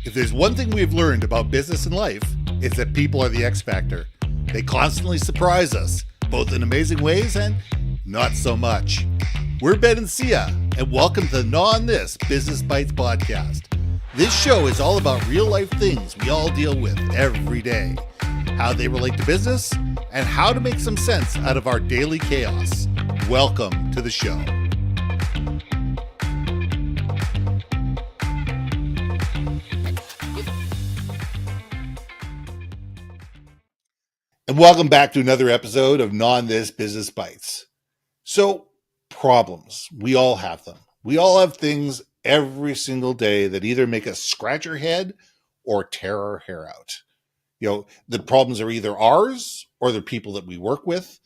If there's one thing we've learned about business and life, it's that people are the X factor. They constantly surprise us, both in amazing ways and not so much. We're Ben and Syya, and welcome to the Gnaw on This Business Bites podcast. This show is all about real life things we all deal with every day, how they relate to business, and how to make some sense out of our daily chaos. Welcome to the show. And welcome back to another episode of Gnaw on This Business Bites. So, problems. We all have them. We all have things every single day that either make us scratch our head or tear our hair out. You know, the problems are either ours or the people that we work with.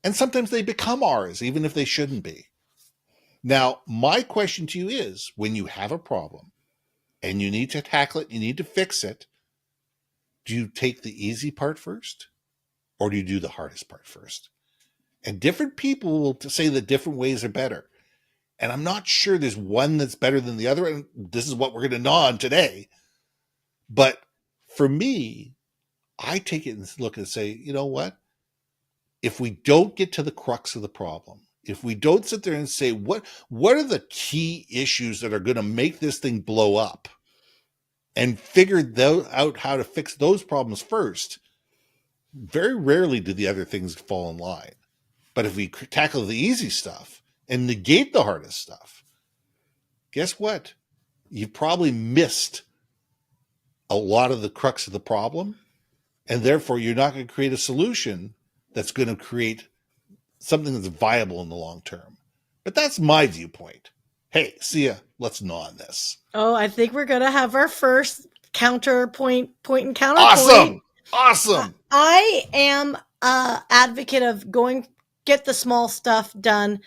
And sometimes they become ours, even if they shouldn't be. Now, my question to you is, when you have a problem and you need to tackle it, you need to fix it, do you take the easy part first? Or do you do the hardest part first? And different people will say that different ways are better. And I'm not sure there's one that's better than the other. And this is what we're going to gnaw on today. But for me, I take it and look and say, you know what? If we don't get to the crux of the problem, if we don't sit there and say, what are the key issues that are going to make this thing blow up, and figure out how to fix those problems first, very rarely do the other things fall in line. But if we tackle the easy stuff and negate the hardest stuff, guess what? You've probably missed a lot of the crux of the problem, and therefore you're not going to create a solution that's going to create something that's viable in the long term. But that's my viewpoint. Hey, Syya, let's gnaw on this. Oh, I think we're going to have our first point and counterpoint. Awesome. I am an advocate of get the small stuff done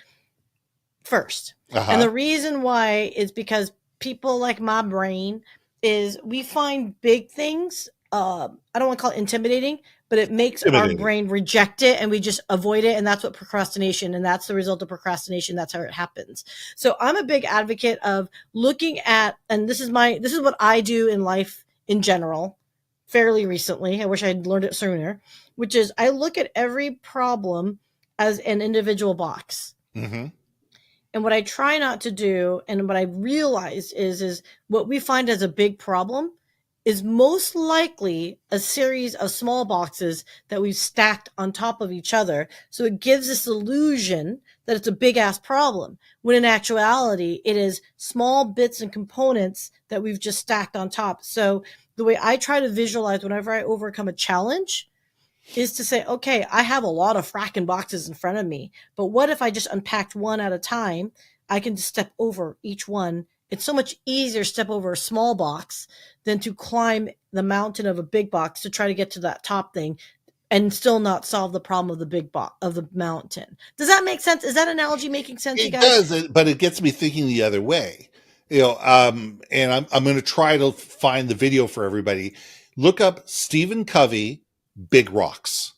first. And the reason why is because people like my brain is we find big things. I don't want to call it intimidating, but it makes our brain reject it and we just avoid it. And that's what procrastination, and that's the result of procrastination. That's how it happens. So I'm a big advocate of looking at, and this is what I do in life in general, fairly recently. I wish I'd learned it sooner, which is I look at every problem as an individual box. Mm-hmm. And what I try not to do, and what I realized is what we find as a big problem is most likely a series of small boxes that we've stacked on top of each other. So it gives this illusion that it's a big ass problem, when in actuality, it is small bits and components that we've just stacked on top. So the way I try to visualize whenever I overcome a challenge is to say, okay, I have a lot of fracking boxes in front of me, but what if I just unpacked one at a time? I can just step over each one. It's so much easier to step over a small box than to climb the mountain of a big box to try to get to that top thing and still not solve the problem of the big box of the mountain. Does that make sense? Is that analogy making sense, you guys? It does, but it gets me thinking the other way. You know, and I'm going to try to find the video for everybody. Look up Stephen Covey, Big Rocks.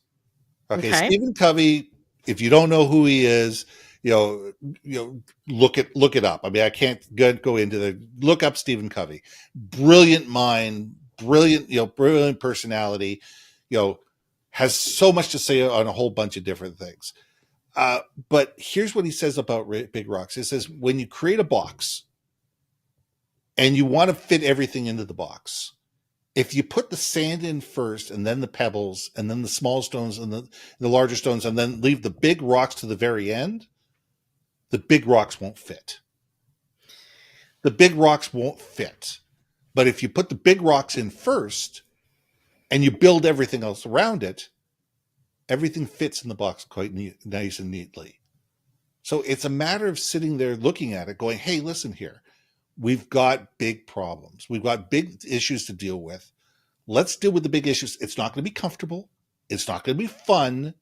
Okay. Stephen Covey, if you don't know who he is, you know, look it up. I mean, I can't go into look up Stephen Covey. Brilliant mind, brilliant personality, has so much to say on a whole bunch of different things. But here's what he says about Big Rocks. He says, when you create a box and you want to fit everything into the box, if you put the sand in first and then the pebbles and then the small stones and the larger stones and then leave the big rocks to the very end, the big rocks won't fit. The big rocks won't fit. But if you put the big rocks in first and you build everything else around it, everything fits in the box quite nice and neatly. So it's a matter of sitting there looking at it going, hey, listen here. We've got big problems. We've got big issues to deal with. Let's deal with the big issues. It's not going to be comfortable. It's not going to be fun.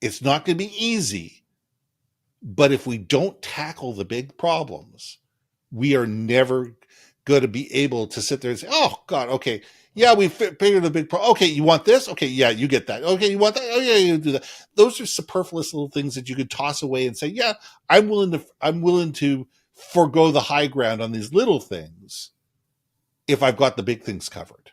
It's not going to be easy. But if we don't tackle the big problems, we are never going to be able to sit there and say, oh, God, okay, yeah, we figured the big problem. Okay, you want this? Okay, yeah, you get that. Okay, you want that? Oh, yeah, you do that. Those are superfluous little things that you could toss away and say, yeah, I'm willing to forego the high ground on these little things if I've got the big things covered.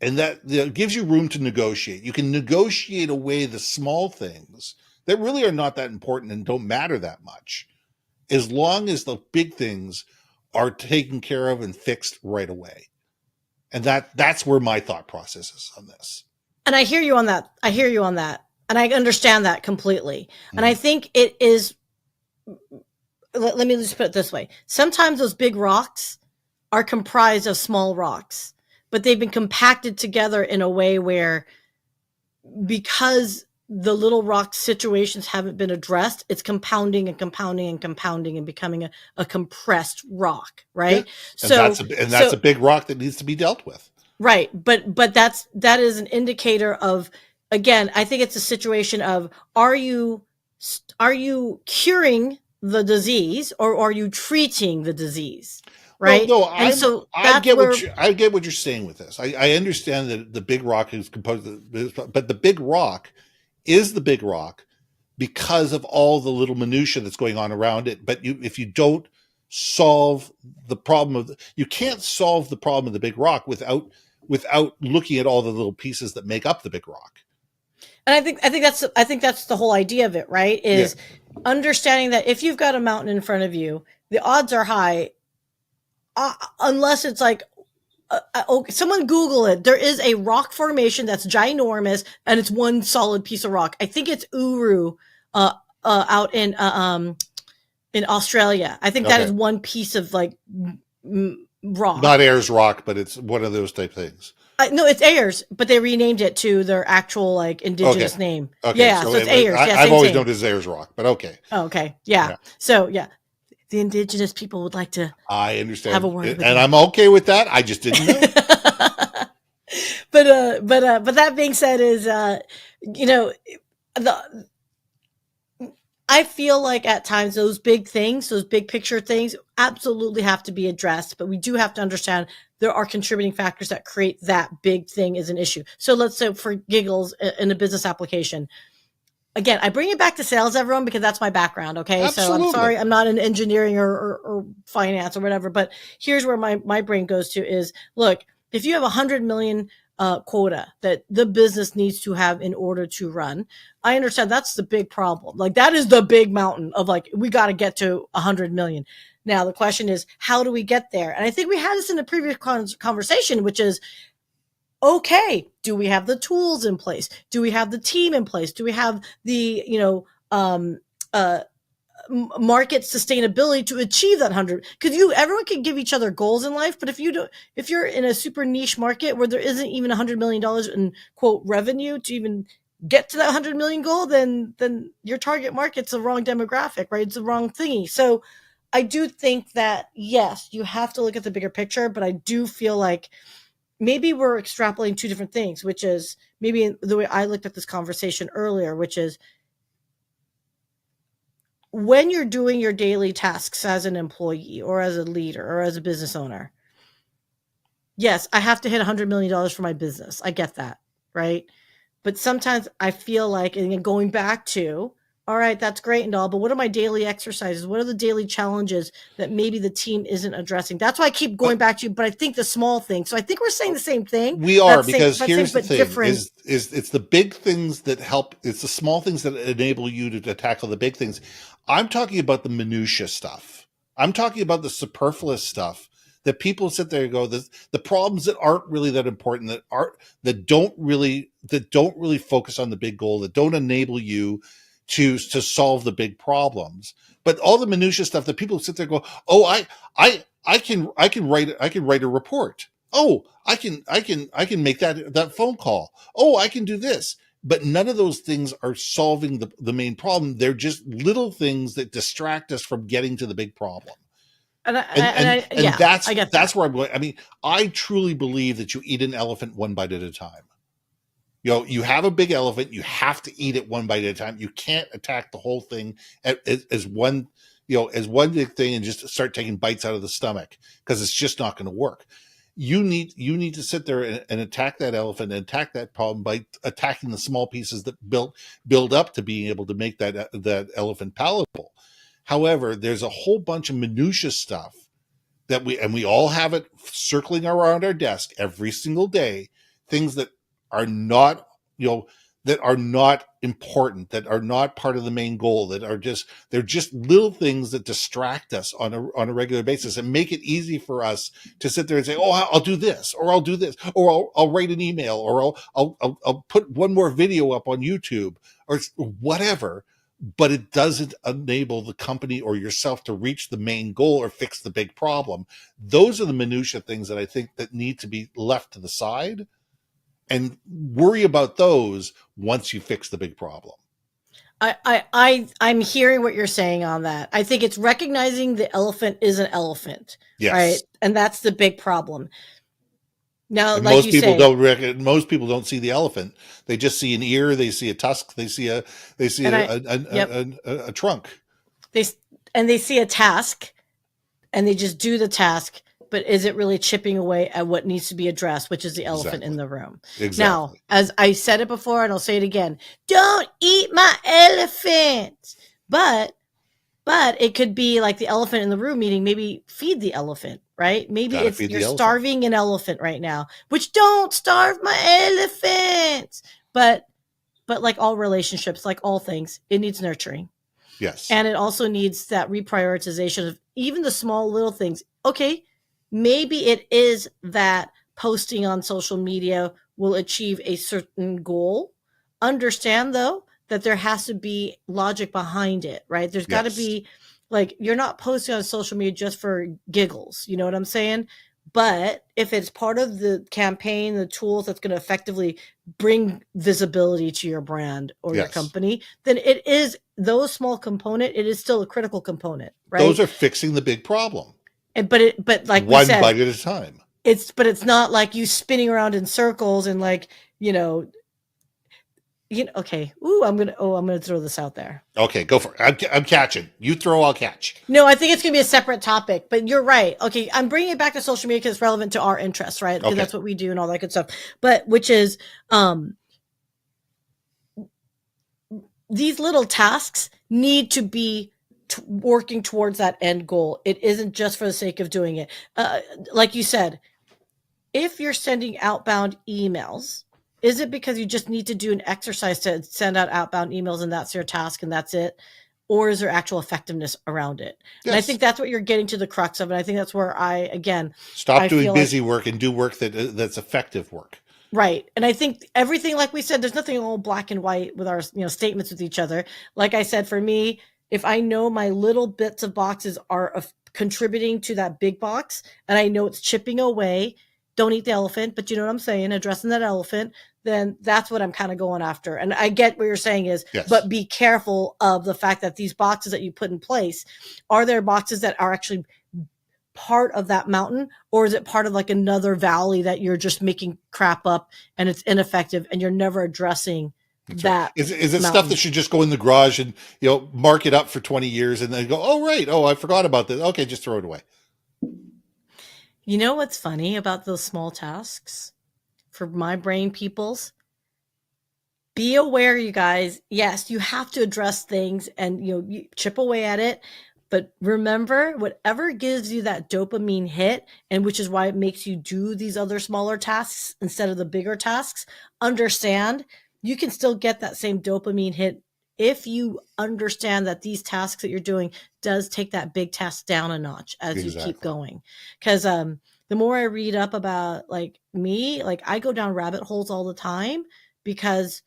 And that gives you room to negotiate. You can negotiate away the small things that really are not that important and don't matter that much, as long as the big things are taken care of and fixed right away. And that's where my thought process is on this. And I hear you on that. I hear you on that. And I understand that completely. And I think it is, let me just put it this way. Sometimes those big rocks are comprised of small rocks, but they've been compacted together in a way where, because the little rock situations haven't been addressed, it's compounding and compounding and compounding and becoming a compressed rock, right? Yeah. And that's a big rock that needs to be dealt with. Right. But that is an indicator of, again, I think it's a situation of, are you curing the disease, or are you treating the disease? Right. Well, no, I get what you're saying with this. I understand that the big rock is composed of, but the big rock is the big rock because of all the little minutia that's going on around it. But if you don't solve the problem you can't solve the problem of the big rock without looking at all the little pieces that make up the big rock. And I think that's the whole idea of it, right? Is understanding that if you've got a mountain in front of you, the odds are high, unless it's like, someone Google it. There is a rock formation that's ginormous, and it's one solid piece of rock. I think it's Uru, out in Australia. I think that is one piece of like rock. Not Ayers Rock, but it's one of those type things. No, it's Ayers, but they renamed it to their actual like indigenous name. Okay. Yeah, so it's Ayers. I've always known it as Ayers Rock, but okay. Oh, okay. Yeah. So yeah, the indigenous people would like to. I understand. Have a word with and I'm okay with that. I just didn't know. But that being said, is I feel like at times those big things, those big picture things, absolutely have to be addressed. But we do have to understand there are contributing factors that create that big thing as an issue. So let's say, for giggles, in a business application, again, I bring it back to sales, everyone, because that's my background. Okay. Absolutely. So I'm sorry, I'm not in engineering or finance or whatever, but here's where my brain goes to is, look, if you have 100 million quota that the business needs to have in order to run, I understand that's the big problem. Like, that is the big mountain of like, we got to get to 100 million. Now, the question is, how do we get there? And I think we had this in a previous conversation, which is, okay, do we have the tools in place? Do we have the team in place? Do we have the, market sustainability to achieve that 100? Because everyone can give each other goals in life, but if you're in a super niche market where there isn't even $100 million in quote revenue to even get to that 100 million goal, then your target market's the wrong demographic, right? It's the wrong thingy. So I do think that, yes, you have to look at the bigger picture, but I do feel like maybe we're extrapolating two different things, which is maybe the way I looked at this conversation earlier, which is, when you're doing your daily tasks as an employee or as a leader or as a business owner, yes, I have to hit $100 million for my business. I get that, right? But sometimes I feel like, and going back to, all right, that's great and all, but what are my daily exercises? What are the daily challenges that maybe the team isn't addressing? That's why I keep going back to you, but I think the small things. So I think we're saying the same thing. We are, because here's the thing, is it's the big things that help. It's the small things that enable you to tackle the big things. I'm talking about the minutia stuff. I'm talking about the superfluous stuff that people sit there and go, the problems that aren't really that important, that don't really focus on the big goal, that don't enable you to solve the big problems. But all the minutia stuff that people sit there and go, oh, I can write a report. Oh, I can make that phone call. Oh, I can do this. But none of those things are solving the main problem. They're just little things that distract us from getting to the big problem. And that's where I'm going. I mean, I truly believe that you eat an elephant one bite at a time. You have a big elephant, you have to eat it one bite at a time. You can't attack the whole thing as one big thing and just start taking bites out of the stomach, because it's just not going to work. You need to sit there and attack that elephant and attack that problem by attacking the small pieces that build up to being able to make that elephant palatable. However, there's a whole bunch of minutia stuff that we all have it circling around our desk every single day, things that are not, that are not important, that are not part of the main goal, that are they're just little things that distract us on a regular basis and make it easy for us to sit there and say, oh, I'll do this, or I'll do this, or I'll write an email, or I'll put one more video up on YouTube, or whatever. But it doesn't enable the company or yourself to reach the main goal or fix the big problem. Those are the minutia things that I think that need to be left to the side, and worry about those once you fix the big problem. I'm hearing what you're saying on that. I think it's recognizing the elephant is an elephant, Yes. right? And that's the big problem. Now, and like most you people say, most people don't see the elephant. They just see an ear, they see a tusk, they see a trunk. They see a task and they just do the task, but is it really chipping away at what needs to be addressed, which is the elephant in the room? Exactly. Now, as I said it before, and I'll say it again, don't eat my elephant. But it could be like the elephant in the room, meaning maybe feed the elephant, right? Maybe you're starving an elephant right now, which don't starve my elephant. But like all relationships, like all things, it needs nurturing. Yes. And it also needs that reprioritization of even the small little things. Okay, maybe it is that posting on social media will achieve a certain goal. Understand, though, that there has to be logic behind it, right? There's got to be, like, you're not posting on social media just for giggles. You know what I'm saying? But if it's part of the campaign, the tools that's going to effectively bring visibility to your brand or your company, then it is those small component. It is still a critical component, right? Those are fixing the big problem. But like one bite at a time. It's not like you spinning around in circles and like, okay. Ooh, I'm gonna throw this out there. Okay, go for it. I'm catching. You throw, I'll catch. No, I think it's gonna be a separate topic. But you're right. Okay, I'm bringing it back to social media because it's relevant to our interests, right? Because that's what we do and all that good stuff. But which is, these little tasks need to be working towards that end goal. It isn't just for the sake of doing it. Like you said, if you're sending outbound emails, is it because you just need to do an exercise to send out outbound emails and that's your task and that's it? Or is there actual effectiveness around it? Yes. And I think that's what you're getting to the crux of it. I think that's where stop doing busy work and do work that's effective work. Right. And I think everything, like we said, there's nothing all black and white with our statements with each other. Like I said, for me, if I know my little bits of boxes are contributing to that big box and I know it's chipping away, don't eat the elephant, but you know what I'm saying, addressing that elephant, then that's what I'm kind of going after. And I get what you're saying is, but be careful of the fact that these boxes that you put in place, are there boxes that are actually part of that mountain, or is it part of like another valley that you're just making crap up and it's ineffective and you're never addressing that? Is it mountain. Stuff that should just go in the garage and mark it up for 20 years and then go, oh right, I forgot about this, okay, just throw it away? You know what's funny about those small tasks for my brain peoples? Be aware, you guys. Yes, you have to address things and you chip away at it. But remember, whatever gives you that dopamine hit, and which is why it makes you do these other smaller tasks instead of the bigger tasks, understand you can still get that same dopamine hit if you understand that these tasks that you're doing does take that big task down a notch as you keep going. Because the more I read up about like me, like I go down rabbit holes all the time because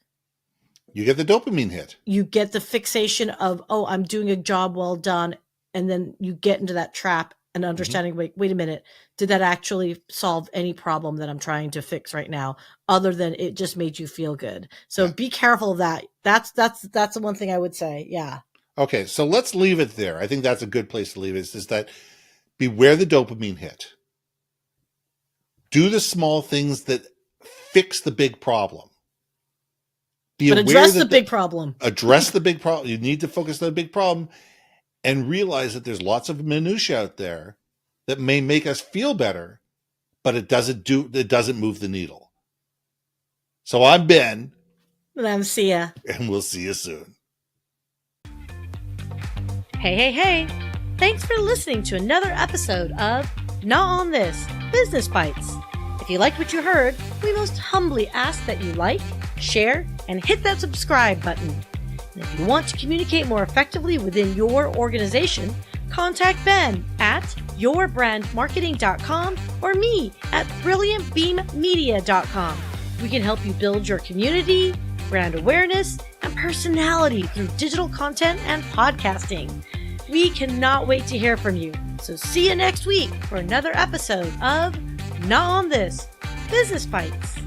you get the dopamine hit. You get the fixation of, oh, I'm doing a job well done. And then you get into that trap and understanding, wait a minute, did that actually solve any problem that I'm trying to fix right now, other than it just made you feel good? So be careful of that. That's the one thing I would say. Yeah. Okay. So let's leave it there. I think that's a good place to leave it, is that beware the dopamine hit. Do the small things that fix the big problem. But address the big problem. Address the big problem. You need to focus on the big problem. And realize that there's lots of minutia out there that may make us feel better, but it doesn't move the needle. So I'm Ben. And I'm Syya. And we'll see you soon. Hey. Thanks for listening to another episode of Not on This, Business Bites. If you liked what you heard, we most humbly ask that you like, share, and hit that subscribe button. And if you want to communicate more effectively within your organization, contact Ben at yourbrandmarketing.com or me at brilliantbeammedia.com. We can help you build your community, brand awareness, and personality through digital content and podcasting. We cannot wait to hear from you. So see you next week for another episode of Not on This, Business Bites.